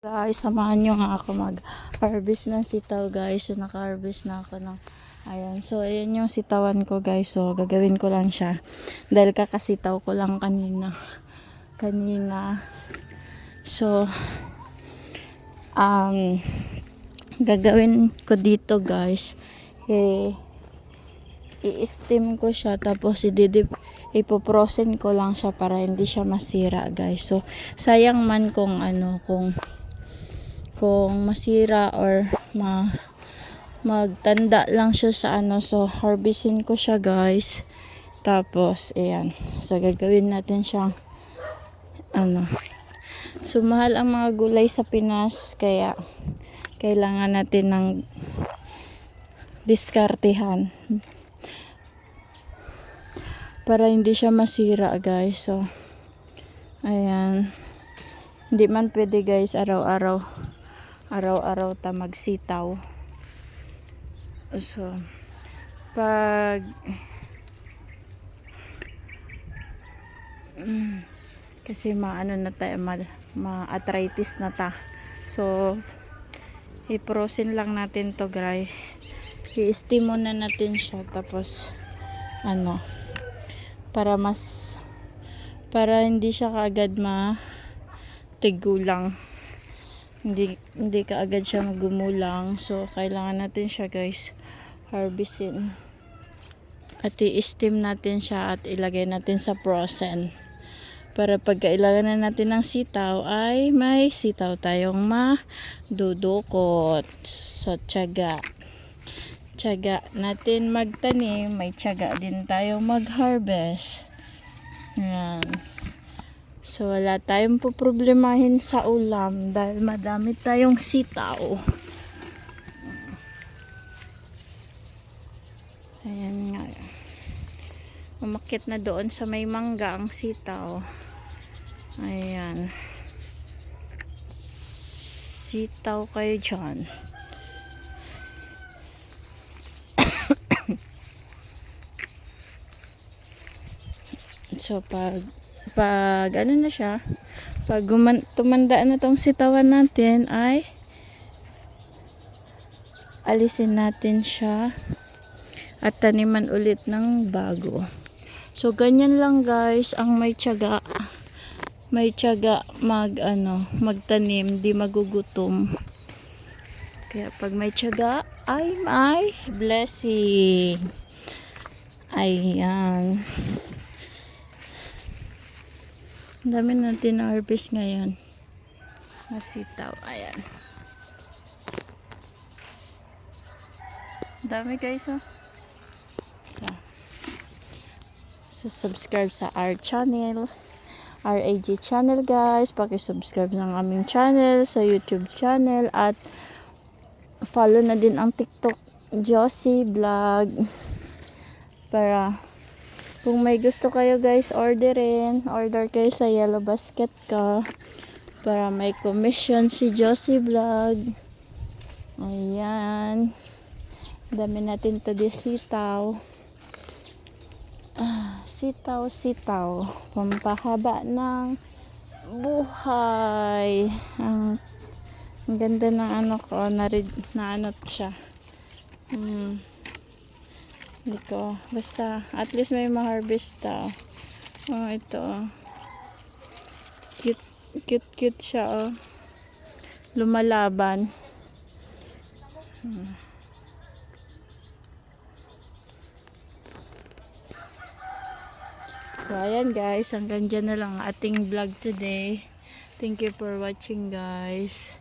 Guys, samahan nyo nga ako mag-harvest ng sitaw guys. So, naka-harvest na ako ng ayan. So, ayan yung sitawan ko guys. So, gagawin ko lang siya. Dahil kakasitaw ko lang kanina. So, gagawin ko dito guys. I-steam ko siya. Tapos, ipoprosen ko lang siya para hindi siya masira guys. So, sayang man kung masira or magtanda lang siya sa so harvestin ko siya guys. Tapos ayan, so gagawin natin siyang so mahal ang mga gulay sa Pinas, kaya kailangan natin ng diskartehan para hindi siya masira guys. So ayan, hindi man pwede guys araw-araw ta magsitaw. So pag kasi na tayo, ma-arthritis na ta. So i-frozen lang natin to guys. I-steam muna natin siya, tapos para hindi siya kaagad tigulang, hindi kaagad siya magumulang. So kailangan natin siya guys harvestin at i-steam natin siya at ilagay natin sa frozen para pag ilagay na natin ng sitaw ay may sitaw tayong madudukot. So tiyaga natin magtanim, may tiyaga din tayo mag-harvest. Yan. So wala tayong poproblemahin sa ulam dahil madami tayong sitaw. Ayan nga. Umakyat na doon sa may mangga ang sitaw. Ayan. Sitaw kayo dyan. So pag na siya, pag tumanda na tong sitawan natin, ay alisin natin siya at taniman ulit ng bago. So ganyan lang guys ang may tiyaga magtanim, di magugutom. Kaya pag may tiyaga ay may blessing. Ayan, dami natin na harvest ngayon na sitaw. Ayan, dami guys so subscribe sa our channel, RAG channel guys. Paki-subscribe ng aming channel sa YouTube channel at follow na din ang TikTok Josie Vlog para kung may gusto kayo guys, order kayo sa Yellow Basket ka para may commission si Josie Vlog. Ayan, dami natin to di sitaw. Sitaw pampahaba ng buhay. Ang ganda ng ko na siya. Dito, basta at least may ma-harvest ito cute siya lumalaban. So ayan guys, hanggang dyan na lang ating vlog today. Thank you for watching guys.